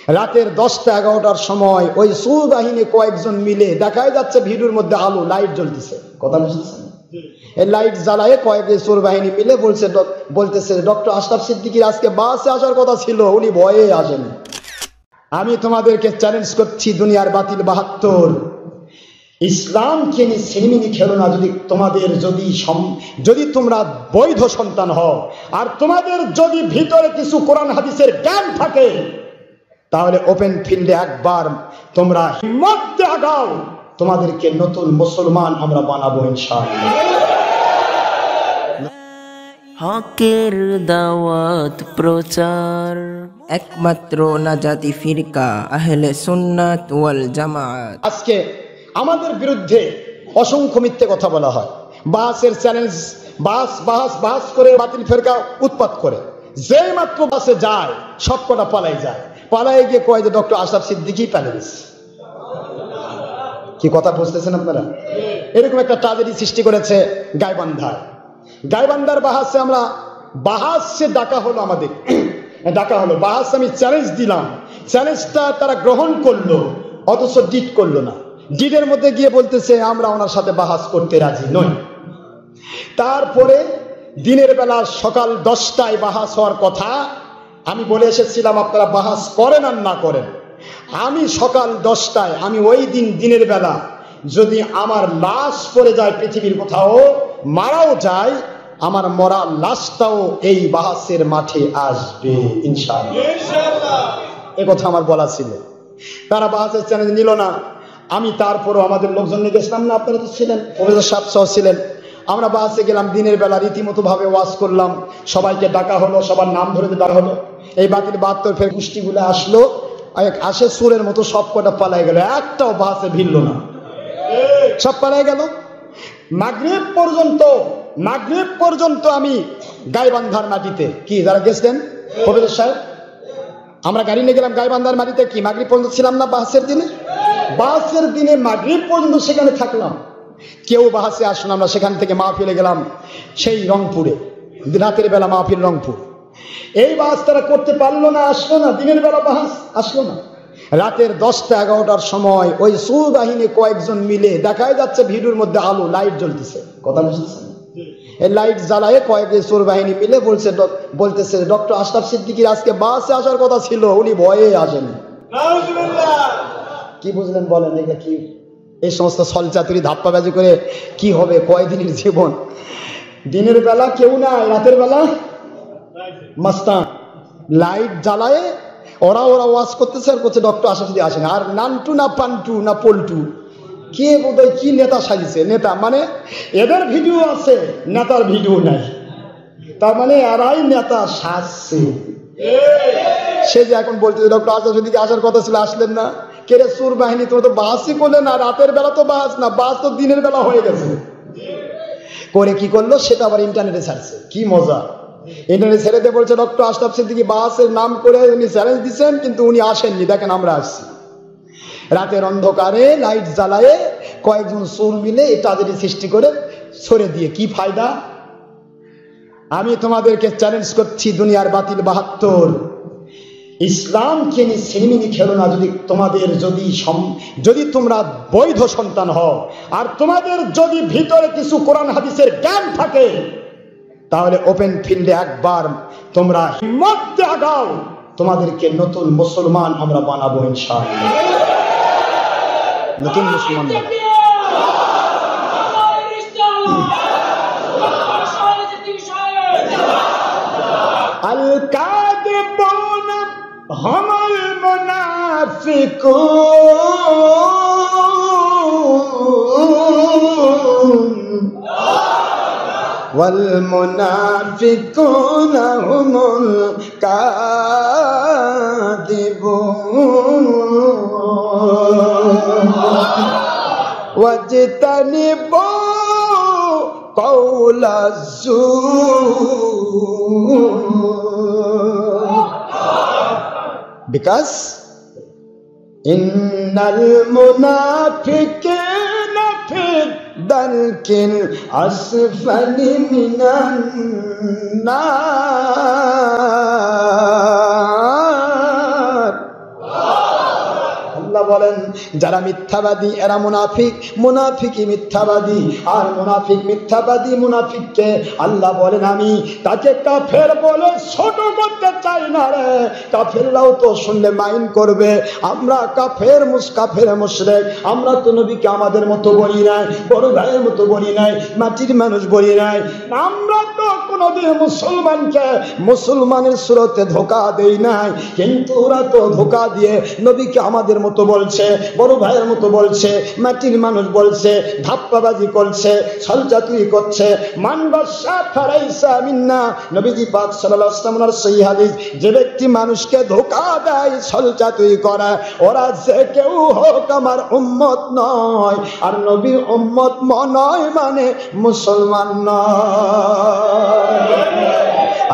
রাতের 10টা 11টার সময় ওই সুর বাহিনী কয়েকজন মিলে দেখাই যাচ্ছে ভিডিওর মধ্যে আলো লাইট জ্বলতেছে, কথা বুঝতেছেন? এই লাইট জ্বালায় কয়েক সুর বাহিনী মিলে বলতেছে ডক্টর আশরাফ সিদ্দিকীর আজকে বাসে আসার কথা ছিল, উনি ভয়ে আসেনি। আমি তোমাদেরকে চ্যালেঞ্জ করছি, দুনিয়ার বাতিল 72 ইসলামকে নিয়ে সিনেমিনি খেলো না। যদি তোমরা বৈধ সন্তান হও আর তোমাদের যদি ভিতরে কিছু কোরআন হাদিসের জ্ঞান থাকে, তাহলে ওপেন ফিল্ডে একবার তোমরা হিম্মত দিয়ে আগাও, তোমাদেরকে নতুন মুসলমান আমরা বানাবো ইনশাআল্লাহ। হকের দাওয়াত প্রচার, একমাত্র নাজাতি ফিরকা আহলে সুন্নাত ওয়াল জামাত। আজকে আমাদের বিরুদ্ধে অসংখ্য মিথ্যে কথা বলা হয়, বাসের চ্যালেঞ্জ, বাস করে বাতিল ফিরকা উৎপাত করে, যেই মাত্র বাসে যায় সবকটা পালাই যায়, পালাই গিয়ে কয় যে ডক্টর আশরাফ সিদ্দিকী প্যালেস। কি কথা বুঝতেছেন আপনারা? এরকম একটা ট্র্যাজেডি সৃষ্টি করেছে গাইবান্ধার বাহাসে। আমরা বাহাসে ডাকা হলো, আমাদের ডাকা হলো বাহাসে, আমি চ্যালেঞ্জ দিলাম, চ্যালেঞ্জটা তারা গ্রহণ করলো, অথচ ডিট করলো না। ডিটের মধ্যে গিয়ে বলতেছে আমরা ওনার সাথে বাহাস করতে রাজি নই। তারপরে দিনের বেলা সকাল 10টায় বাহাস হওয়ার কথা, আমি বলে এসেছিলাম আপনারা বাহাস করেন আর না করেন, আমি সকাল 10টায়, আমি ওই দিনের বেলা যদি আমার লাশ পড়ে যায় পৃথিবীর কোথাও, মারাও যায়, আমার মরা লাশটাও এই বাহাসের মাঠে আসবে ইনশাআল্লাহ। এ কথা আমার বলা ছিল। তারা বাহাসের চ্যালেঞ্জ নিল না। আমি তারপরও আমাদের লোকজন নিয়ে গেছিলাম না, আপনারা তো ছিলেন, প্রফেসর সাহেব সহ ছিলেন। আমরা বাসে গেলাম, দিনের বেলা রীতিমতো ভাবে ওয়াজ করলাম, সবাইকে ডাকা হলো, সবার নাম ধরে ডাকা হলো। এই বাতিল 72 ফের গোষ্ঠীগুলো আসলো, আসে সুরের মতো সব কটা পালাই গেল, একটাও বাসে ভিড়ল না, সব পালাই গেল। মাগরিব পর্যন্ত আমি গাইবান্ধার মাটিতে, কি যারা গেছেন প্রফেসর সাহেব, আমরা গাড়ি নিয়ে গেলাম গাইবান্ধার মাটিতে, কি মাগরিব পর্যন্ত ছিলাম না? বাসের দিনে মাগরিব পর্যন্ত সেখানে থাকলাম, কেউ বাসে আসলো। আমরা সেখান থেকে মাহফিলে গেলাম সেই রংপুরে, রাতের বেলা মাহফিল রংপুর। এই বাস তারা করতে পারলো না, আসলো না, দিনের বেলা বাস আসলো না। রাতের 10টা 11টার সময় ওই সুর বাহিনী কয়েকজন মিলে দেখাই যাচ্ছে ভিডিওর মধ্যে আলো লাইট জ্বলতেছে, কথা বুঝতেছেন? এই লাইট জ্বালায় কয়েক সুর বাহিনী মিলে বলতেছে ডক্টর আশরাফ সিদ্দিকীর আজকে বাসে আসার কথা ছিল, উনি ভয়ে আসেনি। কি বুঝলেন বলেন? এটা কি? এই সমস্ত ছলচাতুরি ধাপ্পাবাজি করে কি হবে? কয়দিনের জীবন। দিনের বেলা কেউ নাই, রাতের বেলা মাস্তান লাইট জ্বালায় ওরা ওয়াজ করতেছে আর করছে ডক্টর আশরাফ সিদ্দিকী আসেন। আর নান্টু না পান্টু না পল্টু কে বোধহয় কি নেতা সাজিছে, নেতা মানে এদের ভিডিও আছে, নেতার ভিডিও নাই, তার মানে এরাই নেতা সাজছে। সে যে এখন বলছে ডক্টর আশরাফ সিদ্দিকী আসার কথা ছিল, আসলেন না। কেরে সুর বাহিনী, তোমরা তো বাসই করলে না, রাতের বেলা তো বাস না, বাস তো দিনের বেলা হয়ে গেছে। করে কি করলো সেটা আবার ইন্টারনেটে ছাড়ছে, কি মজা। ইন্টারনেটে ছেড়ে দিয়ে বলছে ডক্টর আশরাফ সিদ্দিকী বাসের নাম করে উনি চ্যালেঞ্জ দিচ্ছেন, কিন্তু উনি আসেননি, দেখেন আমরা আসছি। রাতের অন্ধকারে লাইট জ্বালায় কয়েকজন সুর মিলে এই ট্র্যাজেডি সৃষ্টি করে ছড়ে দিয়ে কি ফায়দা? আমি তোমাদেরকে চ্যালেঞ্জ করছি, দুনিয়ার বাতিল 72 ইসলামকে নিয়ে সিনেমিনি খেলো না। যদি তোমরা বৈধ সন্তান হও আর তোমাদের যদি ভিতরে কিছু কোরআন হাদিসের জ্ঞান থাকে, তাহলে ওপেন ফিল্ডে একবার তোমরা হিম্মত দিয়ে আগাও, তোমাদেরকে নতুন মুসলমান আমরা বানাবো ইনশাআল্লাহ। নতুন মুসলমান আল কাযিবুন হুমুল মুনাফিকুন ওয়াল মুনাফিকুনা হুমুল কাযিবুন ওয়াজতানিবু কাওলাজ যুর, because innal munafiqina fi darkil asfali minan nar বলেন যারা মিথ্যাবাদী এরা মুনাফিক, মুনাফিকই মিথ্যাবাদী। আর মুনাফিক মিথ্যাবাদী মুনাফিককে আল্লাহ বলেন আমি তাকে কাফের বলে ছোট করতে চাই না রে। কাফেররাও তো শুনলে মাইন করবে, আমরা কাফের মুশরিক, আমরা তো নবীকে আমাদের মতো বলি নাই, বড় ভাইয়ের মতো বলি নাই, মাটির মানুষ বলি নাই। আমরা তো কোনোদিন মুসলমানকে মুসলমানের সুরতে ধোঁকা দেই নাই, কিন্তু ওরা তো ধোঁকা দিয়ে নবীকে আমাদের মতো বলছে, বড় ভাইয়ের মতো বলছে, মাটির মানুষ বলছে, ধাপ্পাবাজি করছে, ছলচাতুরি করছে। মান বাশা ফারাইসা মিন্না, নবীজি পাক সাল্লাল্লাহু আলাইহি ওয়াসাল্লামের সহিহ হাদিস, যে ব্যক্তি মানুষকে ধোঁকা দেয়, ছলচাতুরি করে, ওরা যে কেউ হোক আমার উম্মত নয়। আর নবীর উম্মত নয় মানে মুসলমান নয়।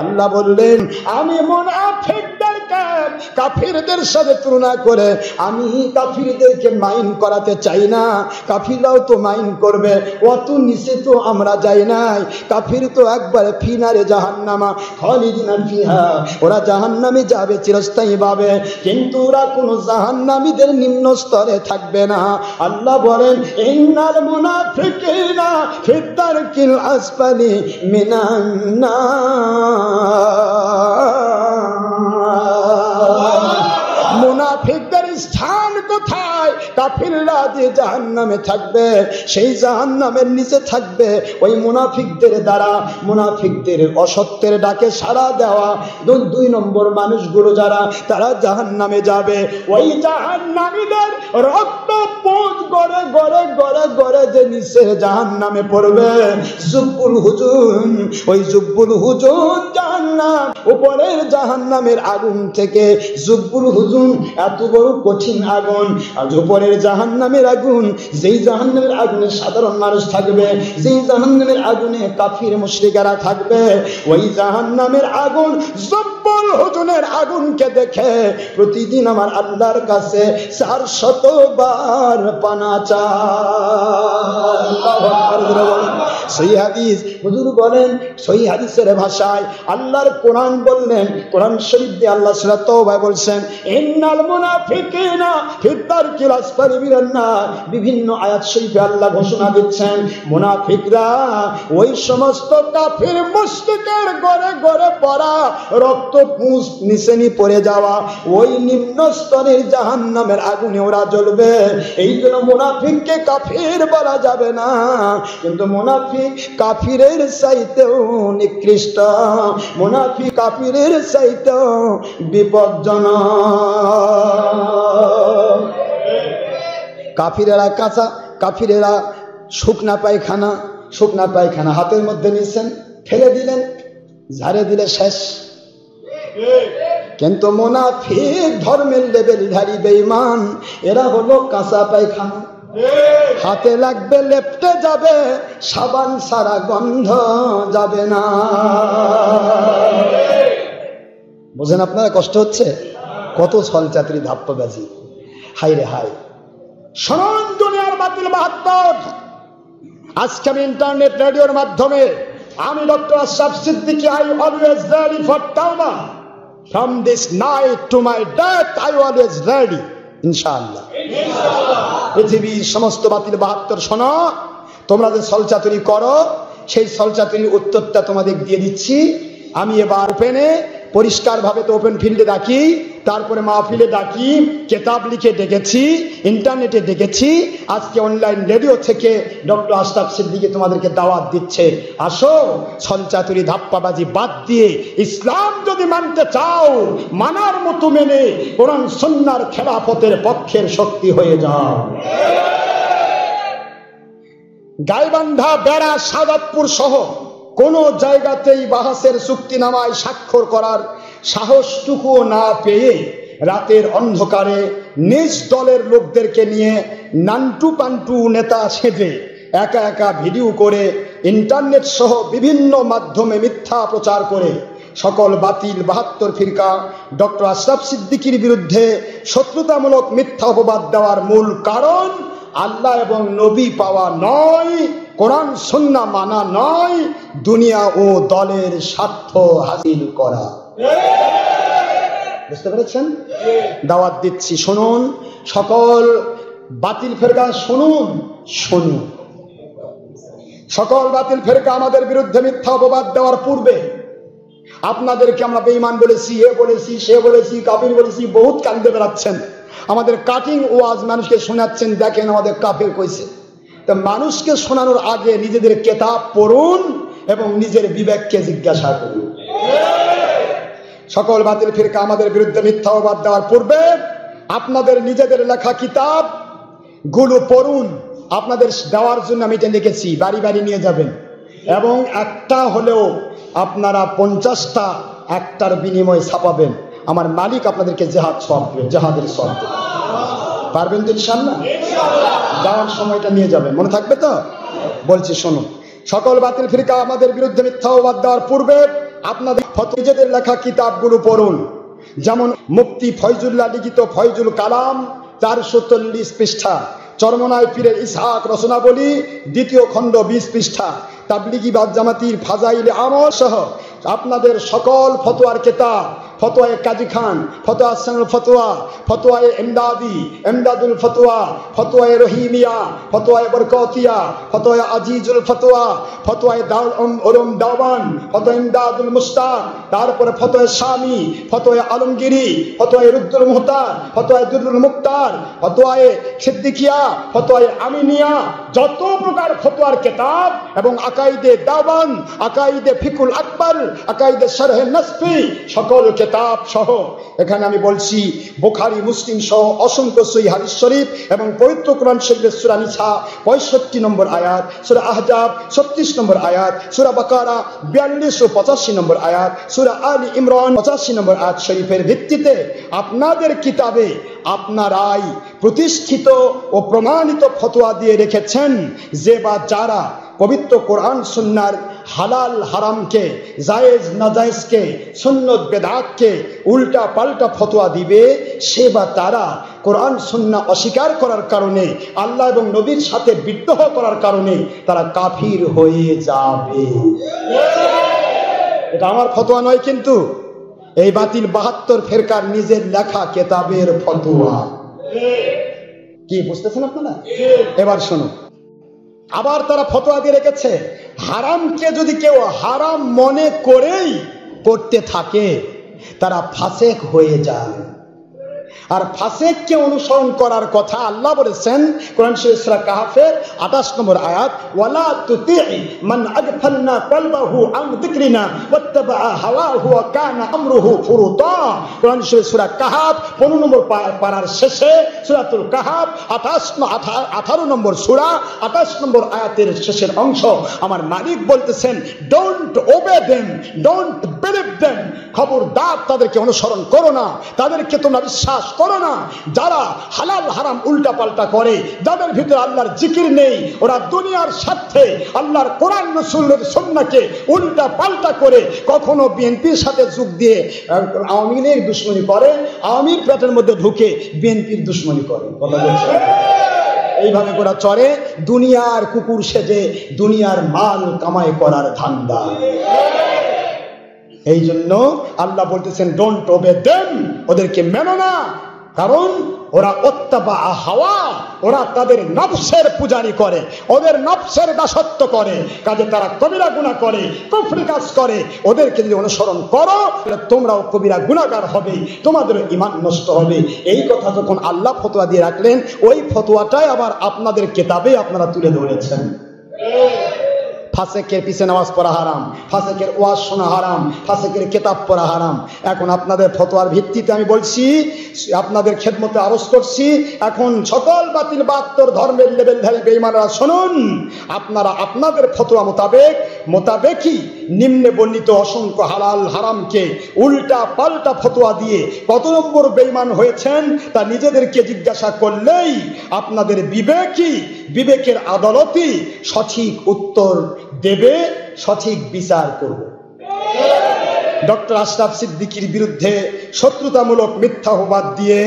আল্লাহ বললেন আমি মুনাফিকদেরকে কাফিরদের সাথে তুলনা করে আমি কাফিরদেরকে মাইন করাতে চাই না। কাফিররাও তো মাইন করবে, অত নিচে তো আমরা যাই নাই। কাফির তো একবারে ফিনারে জাহান্নামা খালিদিনা ফিহা, ওরা জাহান্নামে যাবে চিরস্থায়ী ভাবে, কিন্তু ওরা কোনো জাহান্নামীদের নিম্ন স্তরে থাকবে না। আল্লাহ বলেন ইন্নাল মুনাফিকিনা ফিদ দারকিল আসফালি মিনান নার। মুনাফিকদের স্থান কোথায়? কাফিররা যে জাহান্নামে থাকবে, সেই জাহান্নামের নিচে থাকবে। ওই মুনাফিকদের দ্বারা, মুনাফিকদের অসত্যের ডাকে সাড়া দেওয়া 2 নম্বর মানুষগুলো যারা, তারা জাহান্নামে যাবে। ওই জাহান্নামীদের রক্ত পোঁজ গড়ে গড়ে গড়ে গড়ে যে নিচে জাহান্নামে পড়বে। জুব্বুল হুজুন, ওই জুব্বুল হুজুন জাহান্নাম, উপরের জাহান্নামের আগুন থেকে জুব্বুল হুজুন এত বড় কঠিন আগুন। আর উপরের জাহান্নামের আগুন, যেই জাহান্নামের আগুনে সাধারণ মানুষ থাকবে, যেই জাহান্নামের আগুনে কাফির মুশরিকরা থাকবে, ওই জাহান্নামের আগুন জুব্বুল হুজুনের আগুনকে দেখে প্রতিদিন আমার আল্লাহর কাছে 400 বার পানা চায়। আল্লাহু আকবার। সহিহ হাদিস, হুজুর বলেন সহিহ হাদিসের ভাষায়, আল্লাহর কোরআন বললেন, কোরআন শরীফ দিয়ে আল্লাহ সূরা তাওবা বলছেন ইন্নাল মুনাফিকিনা ফিদ দারকিল আসফালি মিনান নার। বিভিন্ন আয়াত শরীফে আল্লাহ ঘোষণা দিচ্ছেন মুনাফিকরা ওই সমস্ত কাফির মুশরিকের গড়ে গড়ে পড়া, রক্ত পুঁজ নিচে পড়ে যাওয়া ওই নিম্ন স্তরের জাহান্নামের আগুনে ওরা জ্বলবে। এই জন্য মুনাফিককে কাফির বলা যাবে না, কিন্তু মুনাফিক কাফিরের চাইতেও নিকৃষ্ট, মুনাফিক কাফিরের চাইতেও বিপজ্জনক। কাফিরেরা কাঁচা, কাফিরেরা শুকনা পায়খানা হাতের মধ্যে নিয়েছেন, ফেলে দিলেন, ঝাড়ে দিলে শেষ। কিন্তু মুনাফিক ধর্মের লেবেলধারী বেঈমান, এরা হলো কাঁচা পায়খানা, হাতে লাগবে লেপটে যাবে, সাবান সারা গন্ধ যাবে না। বুঝেন আপনারা? কষ্ট হচ্ছে? কত ছলচাতুরি ধাপ্পাবাজি, হাই রে হাই। শুনুন দুনিয়ার বাতিল বাহাত্তর, আজকে আমি ইন্টারনেট রেডিওর মাধ্যমে আমি doctor Ashraf Siddiqui, I always ready for tawbah. From this night to my death I always ready, ইনশাআল্লাহ। পৃথিবীর সমস্ত বাতিল বাহাত্তর শোনো, তোমরা যে ছলচাতুরি করো সেই ছলচাতুরির উত্তরটা তোমাদের দিয়ে দিচ্ছি আমি। এবার ওপেনে পরিষ্কার ভাবে তো ওপেন ফিল্ডে ডাকি, তারপরে মাহফিলে ডাকি, কিতাব লিখে ডেকেছি, ইন্টারনেটে ডেকেছি, আজকে অনলাইন রেডিও থেকে ডক্টর আশরাফ সিদ্দিকী তোমাদেরকে দাওয়াত দিচ্ছে, আসো ছলচাতুরি ধাপ্পাবাজি বাদ দিয়ে ইসলাম যদি মানতে চাও, মানার মতো মেনে কোরআন সুন্নাহর খেলাফতের পক্ষের শক্তি হয়ে যাও। গাইবান্ধা, বেড়া, সাদাতপুর সহ কোন জায়গাতেই বাহাসের চুক্তিনামায় স্বাক্ষর করার সাহসটুকু না পেয়ে রাতের অন্ধকারে নিজ দলের লোকদেরকে নিয়ে নান্টু পান্টু নেতা সেজে একা একা ভিডিও করে ইন্টারনেট সহ বিভিন্ন মাধ্যমে মিথ্যা প্রচার করে সকল বাতিল 72 ফিরকা ডক্টর আশরাফ সিদ্দিকীর বিরুদ্ধে শত্রুতামূলক মিথ্যা অপবাদ দেওয়ার মূল কারণ আল্লাহ এবং নবী পাওয়া নয়, কোরআন সুন্নাহ মানা নয়, দুনিয়া ও দলের স্বার্থ হাসিল করা। বুঝতে পেরেছেন? দাওয়াত দিচ্ছি, শুনুন, সকল বাতিল ফেরকা শুনুন, শুনুন। সকল বাতিল ফেরকা আমাদের বিরুদ্ধে মিথ্যা অপবাদ দেওয়ার পূর্বে আপনাদেরকে আমরা বেঈমান বলেছি, এ বলেছি, সে বলেছি, কাফির বলেছি, বহুত কান্দে বেড়াচ্ছেন। আমাদের কাটিং ওয়াজ মানুষকে শোনাচ্ছেন, দেখেন আমাদের কাফির কইছে। তা মানুষকে শোনানোর আগে নিজেদের কিতাব পড়ুন এবং নিজের বিবেককে জিজ্ঞাসা করুন। সকল বাতিল ফিরকা আমাদের বিরুদ্ধে মিথ্যা অপবাদ দেওয়ার পূর্বে আপনাদের নিজেদের লেখা কিতাব গুলো পড়ুন। আপনাদের দেওয়ার জন্য আমি এটা লিখেছি, বাড়ি বাড়ি নিয়ে যাবেন এবং একটা হলেও আপনারা 50টা একটার বিনিময়ে ছাপাবেন। আমার মালিক আপনাদেরকে জেহাদের সওয়াব দেবে। পারবেন তো ইনশাআল্লাহ? যাওয়ার সময়টা নিয়ে যাবেন, মনে থাকবে তো? বলছি শুনুন, সকল বাতিল ফিরকা আমাদের বিরুদ্ধে মিথ্যা অপবাদ দেওয়ার পূর্বে আপনাদের নিজেদের লেখা কিতাবগুলো পড়ুন। যেমন মুফতি ফয়জুল্লাহ লিখিত ফয়জুল কালাম 440 পৃষ্ঠা, চরমনায় পীরের ইসহাক রচনাবলী 2য় খণ্ড 20 পৃষ্ঠা, তাবলিগি বাদ জামাতির ফাজাইল আমল সহ আপনাদের সকল ফতোয়ার কিতাব, ফতোয়ায়ে কাজী খান, ফতোয়া হাসানুল ফতোয়া, ফতোয়ায়ে ইমদাদি, ইমদাদুল ফতোয়া, ফতোয়ায়ে রহিমিয়া, ফতোয়ায়ে বরকতিয়া, ফতোয়ায়ে আজিজুল ফতোয়া, ফতোয়ায়ে দারুল উলুম দাওয়ান, ফতোয়া ইমদাদুল মুস্তাক, তারপরে ফতোয়া শামি, ফতোয়া আলমগিরি, ফতোয়া রুদ্দুল মুহতার, ফতোয়া দুরুল মুক্তার, ফতোয়া সিদ্দিকিয়া, ফতোয়া আমিনিয়া, যত প্রকার ফতোয়ার কিতাব এবং আকাইদে দাওয়ান, আকাইদে ফিকুল আকবর, আকাইদে শরহে নসফি, সকল কিতাব সহ এখানে আমি বলছি বুখারী মুসলিম সহ অসংখ্য সহিহ হাদিস শরীফ এবং পবিত্র কোরআন শরীফের সূরা নিসা 65 নম্বর আয়াত, সূরা আহজাব 36 নম্বর আয়াত, সূরা বাকারা 42 ও 85 নম্বর আয়াত, সূরা আলী ইমরান 85 নম্বর আয়াত শরীফের ভিত্তিতে আপনাদের কিতাবে আপনারাই প্রতিষ্ঠিত ও প্রমাণিত ফতোয়া দিয়ে রেখেছেন যে বা যারা পবিত্র কোরআন সুন্নাহর হালাল হারামকে, জায়েজ নাজায়েজকে, সুন্নত বেদাতকে উল্টা পাল্টা ফতোয়া দিবে, সে বা তারা কোরআন সুন্নাহ অস্বীকার করার কারণে, আল্লাহ এবং নবীর সাথে বিদ্রোহ করার কারণে তারা কাফির হয়ে যাবে। এটা আমার ফতোয়া নয়, কিন্তু এই বাতিল 72 ফেরকার নিজের লেখা কিতাবের ফতোয়া। কি বুঝতেছেন আপনারা? এবার শুনুন, আবার তারা ফতোয়া দিয়ে রেখেছে হারামকে যদি কেউ হারাম মনে করেই করতে থাকে তারা ফাসেক হয়ে যায়। আর ফাসেককে অনুসরণ করার কথা আল্লাহ বলেছেন কোরআন শরীফ সূরা কাহফের 28 নম্বর আয়াত, ওয়ালা তুতি'i মান আগফালনা কলবাহু আন যিকরিনা ওয়াত্তাবা'a হাওয়াহু ওয়া কানা আমরুহু ফুরুতা। কোরআন শরীফ সূরা কাহফ 15 নম্বর পারার শেষে, সূরাতুল কাহফ 18 নম্বর সূরা 28 নম্বর আয়াতের শেষের অংশ আমার মালিক বলতেছেন, don't obey them, don't believe them, খবরদার তাদেরকে অনুসরণ করো না, তাদেরকে তোমরা বিশ্বাস করো না। যারা হালাল হারাম উল্টা পাল্টা করে, যাদের ভিতরে আল্লাহর জিকির নেই, ওরা দুনিয়ার স্বার্থে আল্লাহর কোরআন রাসূলের সুন্নাহকে উল্টা পাল্টা করে কখনো বিএনপির সাথে যোগ দিয়ে আওয়ামী লীগের দুশমনি করে, আওয়ামীর পেটের মধ্যে ঢুকে বিএনপির দুশমনি করে। কথা বলছেন? এইভাবে ওরা চড়ে দুনিয়ার কুকুর সেজে দুনিয়ার মাল কামাই করার ধান্দা। এই জন্য আল্লাহ বলতেছেন ডোন্ট ওবে দেম, ওদেরকে মেনো না, কারণ ওরা ওত্তাবা হাওয়া, ওরা তাদের নফসের পূজারি করে, ওদের নফসের দাসত্ব করে, কাজে তারা কবিরা গুনাহ করে, কুফরি কাজ করে। ওদেরকে যদি অনুসরণ করো তোমরাও কবিরা গুনাহগার হবে, তোমাদের ঈমান নষ্ট হবে। এই কথা যখন আল্লাহ ফতোয়া দিয়ে রাখলেন, ওই ফতোয়াটাই আবার আপনাদের কিতাবে আপনারা তুলে ধরেছেন। ফাসেকের পিছে নামাজ পড়া হারাম, ফাসেকের ওয়াজ শোনা হারাম, ফাসেকের কিতাব পড়া হারাম। এখন আপনাদের ফতোয়ার ভিত্তিতে আমি বলছি, আপনাদের খেদমতে আরজ করছি, এখন সকল বাতিল 72 ধর্মের লেভেলধারী বেঈমানরা শুনুন, আপনারা আপনাদের ফতোয়া মোতাবেকই নিম্নে বর্ণিত অসংখ্য হালাল হারামকে উল্টা পাল্টা ফতোয়া দিয়ে কত নম্বর বেঈমান হয়েছেন তা নিজেদেরকে জিজ্ঞাসা করলেই আপনাদের বিবেকের আদালতই সঠিক উত্তর দেবে, সঠিক বিচার করবে। ডক্টর আশরাফ সিদ্দিকীর বিরুদ্ধে শত্রুতামূলক মিথ্যা অপবাদ দিয়ে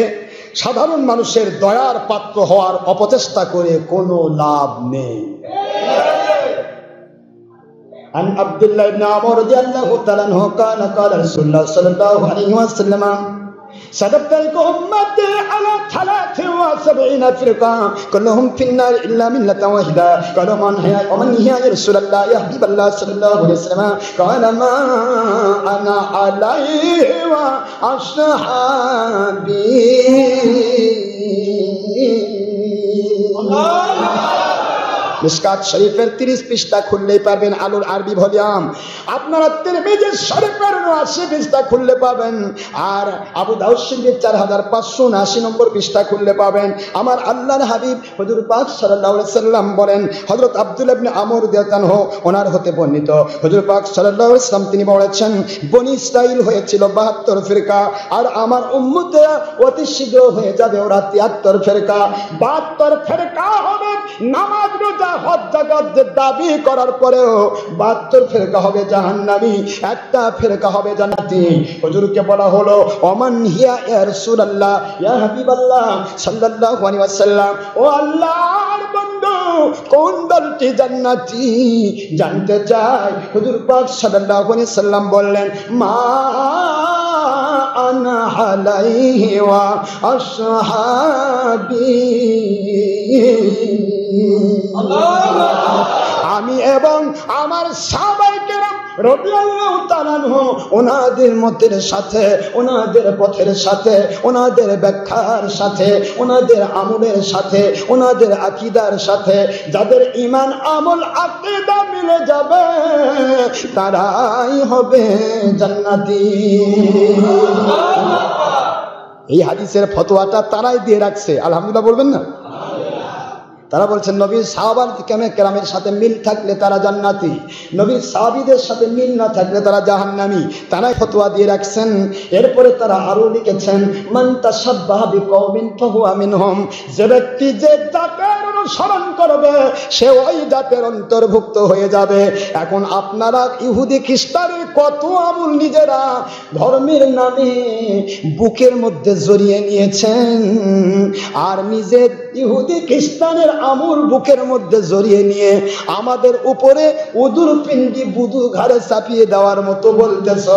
সাধারণ মানুষের দয়ার পাত্র হওয়ার অপচেষ্টা করে কোনো লাভ নেই। عن عبد الله بن عمر رضي الله تعالى عنه قال قال رسول الله صلى الله عليه وسلم صدقت أمتي على 73 فرقة كلهم في النار إلا ملة واحدة قالوا ومن هي يا رسول الله يا حبيب الله صلى الله عليه وسلم قال ما أنا عليه وأصحابي মিশকাত শরীফের 30 পৃষ্ঠা খুললেই পারবেন, আলুর আরবি ভলিউম। আপনারা তিরমিজি শরীফের 80 পৃষ্ঠা খুললে পাবেন, আর আবু দাউদ শরীফের 4579 নম্বর পৃষ্ঠা খুললে পাবেন। আমার আল্লাহর হাবিব হুজুর পাক সাল্লাল্লাহু আলাইহি সাল্লাম বলেন, হযরত আব্দুল্লাহ ইবনে আমর রাদিয়াল্লাহু আনহু ওনার হতে বর্ণিত, হুজুর পাক সাল্লাল্লাহু আলাইহি সাল্লাম তিনি বলেছেন, বনি ইসরাইল হয়েছিল 72 ফিরকা, আর আমার উম্মতে অতি শীঘ্র হয়ে যাবে ওরা 73 ফিরকা। 72 ফিরকা হবে নামাজ রোজা হজ যাকাত দাবি করার পরেও 72 ফিরকা হবে জাহান্নামী, একটা ফিরকা হবে জান্নাতি। হুজুরকে বলা হলো, ওমান হিয়া ইয়া রাসূলুল্লাহ ইয়া হাবিবাল্লাহ সাল্লাল্লাহু আলাইহি ওয়াসাল্লাম, ও আল্লাহর বন্ধু কোন দলটি জান্নাতি জানতে চাই। হুজুর পাক সাল্লাল্লাহু আলাইহি ওয়াসাল্লাম বললেন, মা আনা আলাইহি ওয়া আসহাবি, আমি এবং আমার সাহাবায়ে কেরাম রাদিয়াল্লাহু তাআলা আনহু ওনাদের মতের সাথে, ওনাদের পথের সাথে, ওনাদের ব্যাখ্যার সাথে, ওনাদের আমলের সাথে, ওনাদের আকীদার সাথে, যাদের ঈমান আমল আকীদা মিলে যাবে তারাই হবে জান্নাতি। এই হাদিসের ফতোয়াটা তারাই দিয়ে রাখছে, আলহামদুলিল্লাহ বলবেন না? তারা বলছেন নবীর সাহাবার কেরামের সাথে মিল থাকলে তারা জান্নাতি, নবীর সাহাবীদের সাথে মিল না থাকলে তারা জাহান্নামী, তারাই ফতোয়া দিয়ে রাখছেন। এরপরে তারা আরো লিখেছেন, মান তাশাব্বাহা বিকওমিন ফাহুয়া মিনহুম, যে ব্যক্তি যে জাতের অনুসরণ করবে সে ওই জাতের অন্তর্ভুক্ত হয়ে যাবে। এখন আপনারা ইহুদি খ্রিস্টানের কত আমল নিজেরা ধর্মের নামে বুকের মধ্যে জড়িয়ে নিয়েছেন, আর নিজের ইহুদি খ্রিস্টানের আমল বুকের মধ্যে জড়িয়ে নিয়ে আমাদের উপরে উদুর পিণ্ডি বুদু ঘাড়ে চাপিয়ে দেওয়ার মতো বলতেছ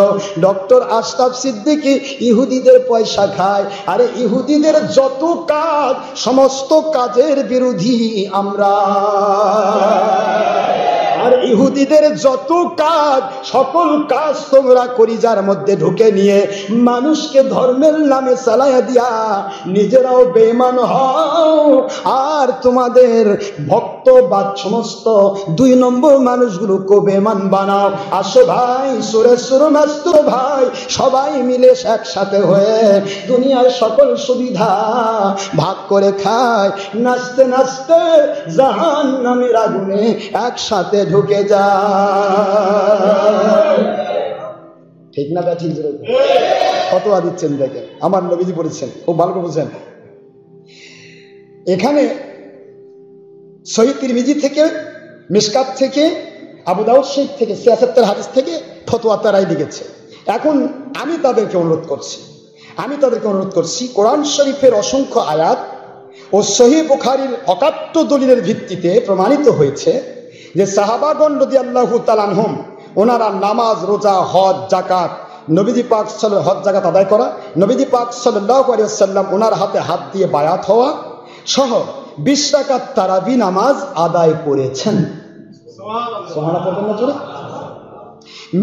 ডক্টর আশরাফ সিদ্দিকী ইহুদিদের পয়সা খায়। আরে ইহুদিদের যত কাজ সমস্ত কাজের বিরোধী আমরা, আর ইহুদিদের যত কাজ সকল কাজ তোমরা করি যার মধ্যে ঢুকে নিয়ে মানুষকে ধর্মের নামে চালাইয়া দিয়া নিজেরাও বেঈমান হও, আর তোমাদের ভক্ত বা সমস্ত 2 নম্বর মানুষগুলোকে বেঈমান বানাও। আসো ভাই, সুরে সুর মাস্তুর ভাই, সবাই মিলে একসাথে হয়ে দুনিয়ার সকল সুবিধা ভাগ করে খায়, নাচতে নাচতে জাহান্নামের আগুনে একসাথে ঢুকে যায়। ঠিক না? ঠিক ফতোয়া দিচ্ছেন, দেখেন আমার নবীজি বলেছেন, খুব ভালো করে বুঝেন। এখানে সহিহ তিরমিজি থেকে, মিশকাত থেকে, আবু দাউদ শরীফ থেকে 76 হাদিস থেকে ফতোয়া তারাই লিখেছে। এখন আমি তাদেরকে অনুরোধ করছি, কোরআন শরীফের অসংখ্য আয়াত ও সহিহ বুখারীর অকাট্য দলিলের ভিত্তিতে প্রমাণিত হয়েছে যে সাহাবাগণ রাদিয়াল্লাহু তাআলা আনহুম ওনারা নামাজ, রোজা, হজ, যাকাত, নবীজি পাক সাল্লাল্লাহু হজ যাকাত আদায় করা, নবীজি পাক সাল্লাল্লাহু আলাইহি ওয়াসাল্লাম ওনার হাতে হাত দিয়ে বায়াত হওয়া সহ 20 রাকাত তারাবি নামাজ আদায় করেছেন। সুবহানাল্লাহ।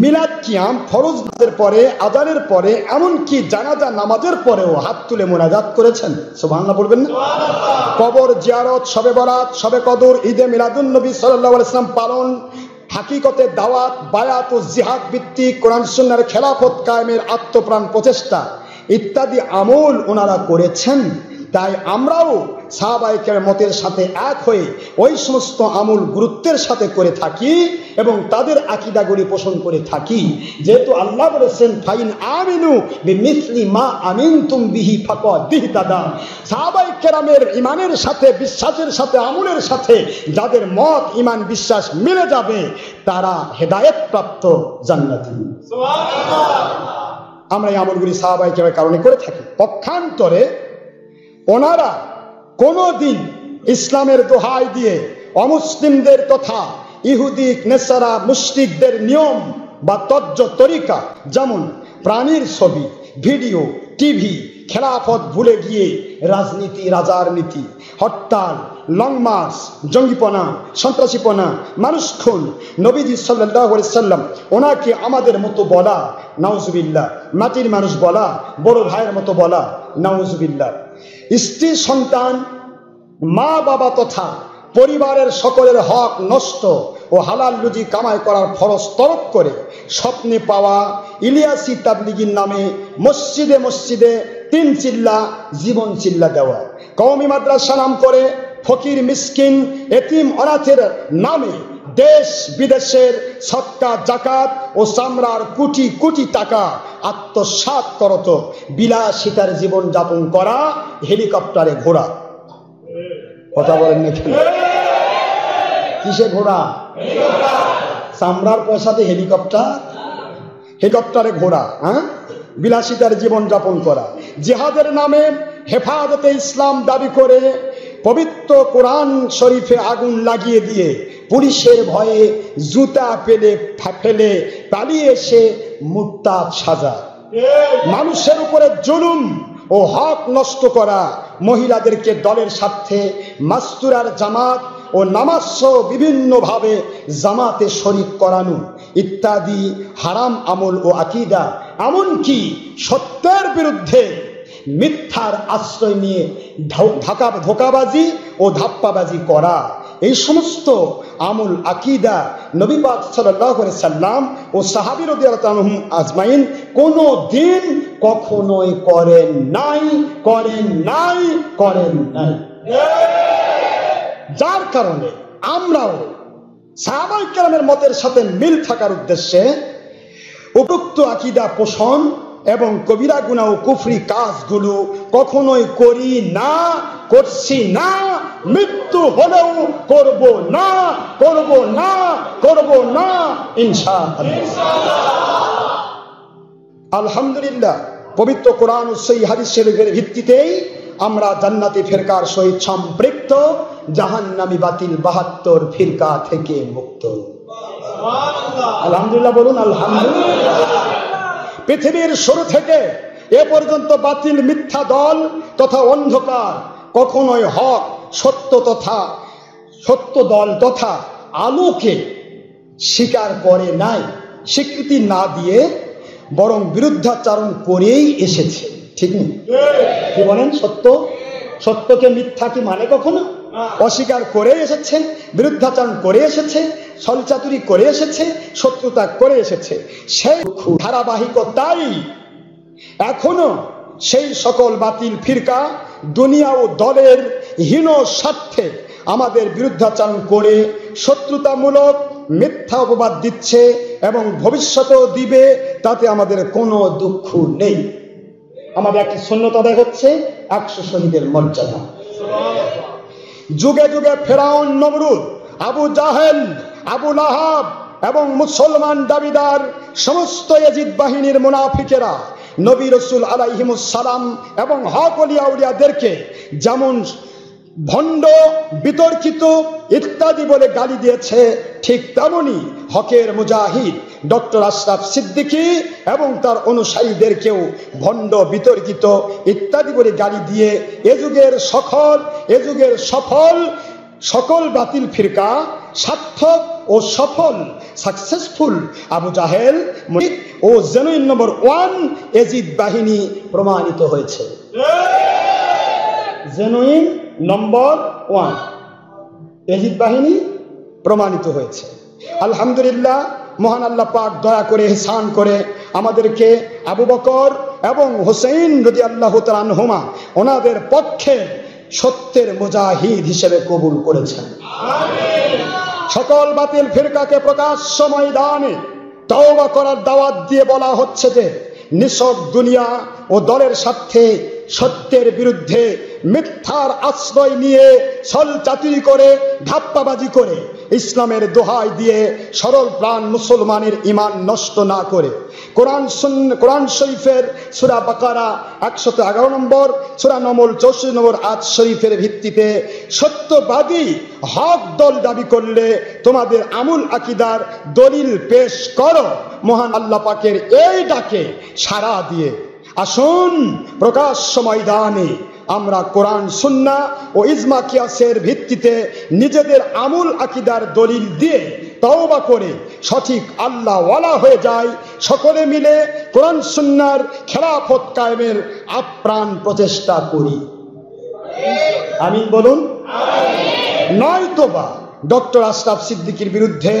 মিলাদ, কিয়াম, ফরজ নামাজের পরে, আযানের পরে, এমনকি জানাজা নামাজের পরেও হাত তুলে মুনাজাত করেছেন। সুবহানাল্লাহ বলবেন না? কবর জিয়ারত, শবে বরাত, শবে কদর, ঈদে মিলাদুন নবী সাল্লাল্লাহু আলাইহি ওয়াসাল্লাম পালন, হাকিকতে দাওয়াত, বায়াত ও জিহাদ ভিত্তিক কোরআন সুন্নাহর খেলাফত কায়েমের আত্মপ্রাণ প্রচেষ্টা ইত্যাদি আমল ওনারা করেছেন। তাই আমরাও সাহাবায়ে কেরামের মতের সাথে এক হয়ে ওই সমস্ত আমল গুরুত্বের সাথে করে থাকি এবং তাদের আকীদাগুলি পোষণ করে থাকি। যেহেতু আল্লাহ বলেছেন, ফাইন আমিনু বিমিসলি মা আমিনতুম বিহি ফাকাদ ইহতাদা, সাহাবায়ে কেরামের ঈমানের সাথে, বিশ্বাসের সাথে, আমলের সাথে যাদের মত, ঈমান, বিশ্বাস মিলে যাবে তারা হেদায়েত প্রাপ্ত জান্নাতি। সুবহানাল্লাহ। আমরা এই আমলগুলি সাহাবায়ে কেরামের কারণে করে থাকি। পক্ষান্তরে ওনারা কোনদিন ইসলামের দোহাই দিয়ে অমুসলিমদের তথা ইহুদি, নেসারা, মুশরিকদের নিয়ম বা তজ্জ তরিকা, যেমন প্রাণীর ছবি, ভিডিও, টিভি, খেলাফত ভুলে গিয়ে রাজনীতি, রাজার নীতি, হরতাল, লং মার্চ, জঙ্গিপনা, সন্ত্রাসীপনা, মানুষ খুন। নবীজি সাল্লাল্লাহু আলাইহি সাল্লাম ওনাকে আমাদের মতো বলা, নাউজুবিল্লাহ, মাটির মানুষ বলা, বড় ভাইয়ের মতো বলা, নাউজুবিল্লাহ। স্ত্রী, সন্তান, মা বাবা তথা পরিবারের সকলের হক নষ্ট ও হালাল রুজি কামাই করার ফরজ তরক করে স্বপ্নে পাওয়া ইলিয়াসি তাবলিগীর নামে মসজিদে মসজিদে 3 চিল্লা জীবন চিল্লা দেওয়া, কওমি মাদ্রাসা নাম করে ফকির, মিসকিন, এতিম, অনাথের নামে দেশ বিদেশের সদকা, জাকাত ও চামড়ার কোটি কোটি টাকা আত্মসাৎ করত, বিলাসিতার জীবন যাপন করা, হেলিকপ্টারে ঘোরা। কথা বলেন না কেন? কিসে ঘোরা? চামড়ার পয়সাতে হেলিকপ্টারে ঘোরা, হ্যাঁ, বিলাসিতার জীবন যাপন করা। জিহাদের নামে হেফাজতে ইসলাম দাবি করে পবিত্র কোরআন শরীফে আগুন লাগিয়ে দিয়ে পুলিশের ভয়ে জুতা ফেলে পালিয়ে এসে মুরতাদ সাজা, মানুষের উপরে জুলুম ও হক নষ্ট করা, মহিলাদেরকে দলের স্বার্থে মাস্তুরার জামাত ও নামাজ সহ বিভিন্নভাবে জামাতে শরীক করানো ইত্যাদি হারাম আমল ও আকীদা, এমনকি সত্যের বিরুদ্ধে মিথ্যার আশ্রয় নিয়ে ধোঁকাবাজি ও ধাপ্পাবাজি করা, এই সমস্ত আমল আকীদা নবী পাক সাল্লাল্লাহু আলাইহি সাল্লাম ও সাহাবী রাদিয়াল্লাহু আনহুম আজমাইন কোনো দিন কখনোই করেন নাই। যার কারণে আমরাও সাহাবায়ে কেরামের মতের সাথে মিল থাকার উদ্দেশ্যে উপযুক্ত আকীদা পোষণ এবং কবিরা গুনাহ ও কুফরি কাজগুলো কখনোই করি না, করছি না, মৃত্যু হলেও করব না ইনশাআল্লাহ। আলহামদুলিল্লাহ, পবিত্র কোরআন ও সহিহ হাদিস শরীফের ভিত্তিতেই আমরা জান্নাতি ফিরকার সহিত সম্পৃক্ত, জাহান্নামী বাতিল 72 ফিরকা থেকে মুক্ত। আলহামদুলিল্লাহ বলুন আলহামদুলিল্লাহ। পৃথিবীর শুরু থেকে এ পর্যন্ত বাতিল, মিথ্যা দল তথা অন্ধকার কখনোই হক, সত্য দল তথা আলোকে স্বীকার করে নাই, স্বীকৃতি না দিয়ে বরং বিরুদ্ধাচারণ করেই এসেছে। ঠিক নেই? কি বলেন? সত্যকে মিথ্যা কি মানে কখনো? অস্বীকার করে এসেছে, বিরুদ্ধাচরণ করে এসেছে, ছলচাতুরি করে এসেছে, শত্রুতা করে এসেছে। সেই ধারাবাহিকতাই এখনো সেই সকল বাতিল ফিরকা দুনিয়া ও দলের হীন স্বার্থে আমাদের বিরুদ্ধাচরণ করে শত্রুতামূলক মিথ্যা অপবাদ দিচ্ছে এবং ভবিষ্যতেও দিবে, তাতে আমাদের কোনো দুঃখ নেই। আমাদের একটি সুন্নত আদায় হচ্ছে 100 শহীদের মর্যাদা। যুগে যুগে ফেরাউন, নমরুদ, আবু জাহেল, আবু লাহাব এবং মুসলমান দাবিদার সমস্ত ইয়াজিদ বাহিনীর মুনাফিকেরা নবী রাসূল আলাইহিমুস সালাম এবং হক ওলিয়া উলিয়াদেরকে যেমন ভণ্ড, বিতর্কিত ইত্যাদি বলে গালি দিয়েছে, ঠিক তেমনি হকের মুজাহিদ ডক্টর আশরাফ সিদ্দিকী এবং তার অনুসারীদেরকেও ভণ্ড, বিতর্কিত ইত্যাদি বলে গালি দিয়ে এ যুগের সফল সকল বাতিল ফিরকা সার্থক ও সফল, সাকসেসফুল আবু জাহেল ও জেনুইন নম্বর 1 ইয়াজিদ বাহিনী প্রমাণিত হয়েছে। জেনুইন নম্বর 1 ইয়াজিদ বাহিনী প্রমাণিত হয়েছে। আলহামদুলিল্লাহ, মহান আল্লাহ পাক দয়া করে, ইহসান করে আমাদেরকে আবু বকর এবং হুসাইন রাদিয়াল্লাহু তাআলা আনহুমা ওনাদের পক্ষে সত্যের মুজাহিদ হিসেবে কবুল করেছেন। আমিন। সকল বাতিল ফিরকাকে প্রকাশ্য ময়দানে তওবা করার দাওয়াত দিয়ে বলা হচ্ছে যে নিছক দুনিয়া ও দলের স্বার্থে সত্যের বিরুদ্ধে মিথ্যার আশ্রয় নিয়ে ছলচাতুরি করে, ধাপ্পাবাজি করে, ইসলামের দোহাই দিয়ে সরল প্রাণ মুসলমানের ঈমান নষ্ট না করে কোরআন শরীফের সূরা বাকারা 111 নম্বর, সূরা নমল 64 নম্বর আয়াত শরীফের ভিত্তিতে সত্যবাদী হক দল দাবি করলে তোমাদের আমল আকীদার দলিল পেশ করো। মহান আল্লাহ পাকের এই ডাকে সাড়া দিয়ে আসুন প্রকাশ্য ময়দানে আমরা কোরআন সুন্নাহ ও ইজমা কিয়াসের ভিত্তিতে নিজেদের আমল আকীদার দলিল দিয়ে তওবা করে সঠিক আল্লাহ ওয়ালা হয়ে যায়, সকলে মিলে কোরআন সুন্নাহর খেলাফত কায়েমের আপ্রাণ প্রচেষ্টা করি। আমিন বলুন। নয়তোবা ডক্টর আশরাফ সিদ্দিকীর বিরুদ্ধে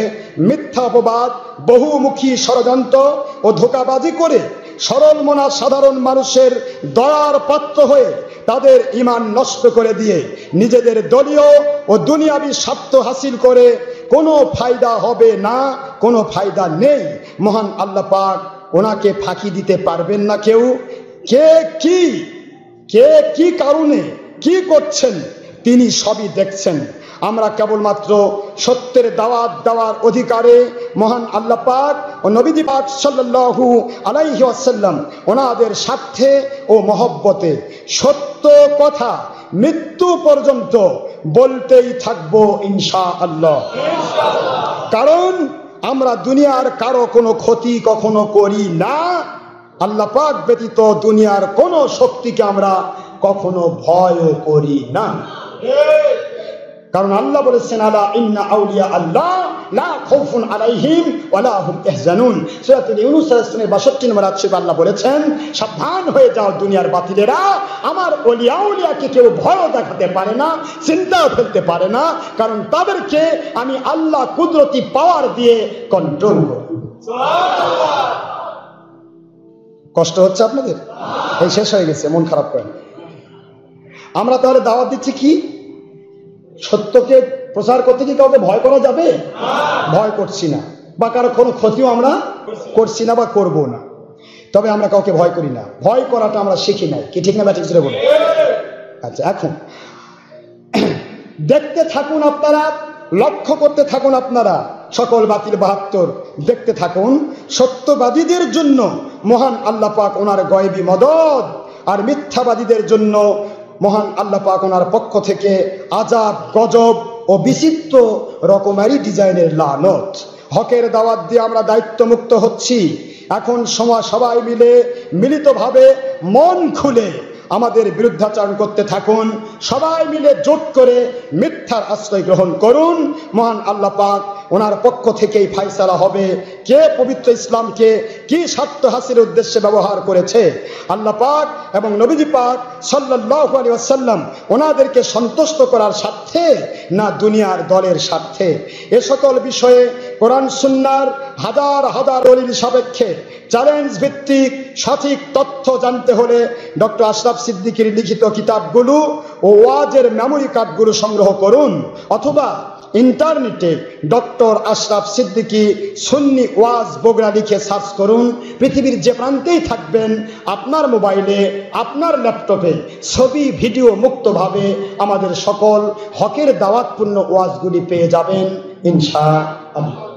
মিথ্যা অপবাদ, বহুমুখী ষড়যন্ত্র ও ধোঁকাবাজি করে সরল মনা সাধারণ মানুষের দয়ার পাত্র হয়ে তাদের ঈমান নষ্ট করে দিয়ে নিজেদের দলীয় ও দুনিয়াবি স্বার্থ হাসিল করে কোনো ফায়দা হবে না, কোনো ফায়দা নেই। মহান আল্লাহ পাক ওনাকে ফাঁকি দিতে পারবেন না কেউ। কে কি কারণে কি করছেন তিনি সবই দেখছেন। আমরা কেবলমাত্র সত্যের দাওয়াত দেওয়ার অধিকারে মহান আল্লাহ পাক ও নবীজি পাক সাল্লাল্লাহু আলাইহি ওয়াসাল্লাম ওনাদের স্বার্থে ও মহব্বতে সত্য কথা মৃত্যু পর্যন্ত বলতেই থাকবো ইনশাআল্লাহ। কারণ আমরা দুনিয়ার কারো কোনো ক্ষতি কখনো করি না। আল্লাহ পাক ব্যতীত দুনিয়ার কোনো শক্তিকে আমরা কখনো ভয়ও করি না। কারণ আল্লাহ বলেছেন আলা ইন্না আউলিয়া আল্লাহ লা খাউফুন আলাইহিম ওয়া লা হুম ইয়াহজানুন। সূরাতুল ইউনূস এর 62 নম্বর আয়াতে আল্লাহ বলেছেন সাবধান হয়ে যাও দুনিয়ার বাতিলেরা, আমার ওলিয়া উলিয়াকে কেউ ভয় দেখাতে পারে না, চিন্তাও ফেলতে পারে না, কারণ তাদেরকে আমি আল্লাহ কুদরতি পাওয়ার দিয়ে কন্ট্রোল করি। সুবহানাল্লাহ। কষ্ট হচ্ছে আপনাদের? এই শেষ হয়ে গেছে, মন খারাপ করেন। আমরা তাহলে দাওয়াত দিচ্ছি কি? সত্যকে প্রচার করতে কি কাউকে ভয় করা যাবে? ভয় করছি না, বা কারো কোনো ক্ষতিও আমরা করছি না বা করবো না। তবে আমরা কাউকে ভয় করি না, ভয় করাটা আমরা শিখি নাই। কি ঠিক না ব্যাটিক ছিল বলুন? আচ্ছা, এখন দেখতে থাকুন আপনারা, লক্ষ্য করতে থাকুন আপনারা সকল বাতিল 72 দেখতে থাকুন। সত্যবাদীদের জন্য মহান আল্লাহ পাক ওনার গয়বী মদদ, আর মিথ্যাবাদীদের জন্য মহান আল্লাহ পাক ওনার পক্ষ থেকে আযাব, গজব ও বিচিত্র রকমারি ডিজাইনের লানত। হকের দাওয়াত দিয়ে আমরা দায়িত্ব মুক্ত হচ্ছি। এখন সবাই মিলে মিলিতভাবে মন খুলে আমাদের বিরুদ্ধাচরণ করতে থাকুন। সবাই মিলে জোট করে মিথ্যার আশ্রয় গ্রহণ করুন। মহান আল্লাহ পাক ওনার পক্ষ থেকেই ফায়সালা হবে কে পবিত্র ইসলামকে কি স্বার্থ হাসিলের উদ্দেশ্যে ব্যবহার করেছে। আল্লাহ পাক এবং নবীজি পাক সাল্লাল্লাহু আলাইহি ওয়াসাল্লাম ওনাদেরকে সন্তুষ্ট করার স্বার্থে না দুনিয়ার দলের স্বার্থে। এ সকল বিষয়ে কোরআন সুন্নাহর হাজার হাজার দলিল সাপেক্ষে চ্যালেঞ্জ ভিত্তিক সঠিক তথ্য জানতে হলে ডক্টর আশরাফ সিদ্দিকীর লিখিত কিতাবগুলো ও ওয়াজের মেমোরি কার্ডগুলো সংগ্রহ করুন, অথবা ইন্টারনেটে ডক্টর আশরাফ সিদ্দিকী সুন্নি ওয়াজ বগুড়া লিখে সার্চ করুন। পৃথিবীর যে প্রান্তেই থাকবেন আপনার মোবাইলে, আপনার ল্যাপটপে ছবি ভিডিও মুক্তভাবে আমাদের সকল হকের দাওয়াতপূর্ণ ওয়াজগুলি পেয়ে যাবেন ইনশাআল্লাহ।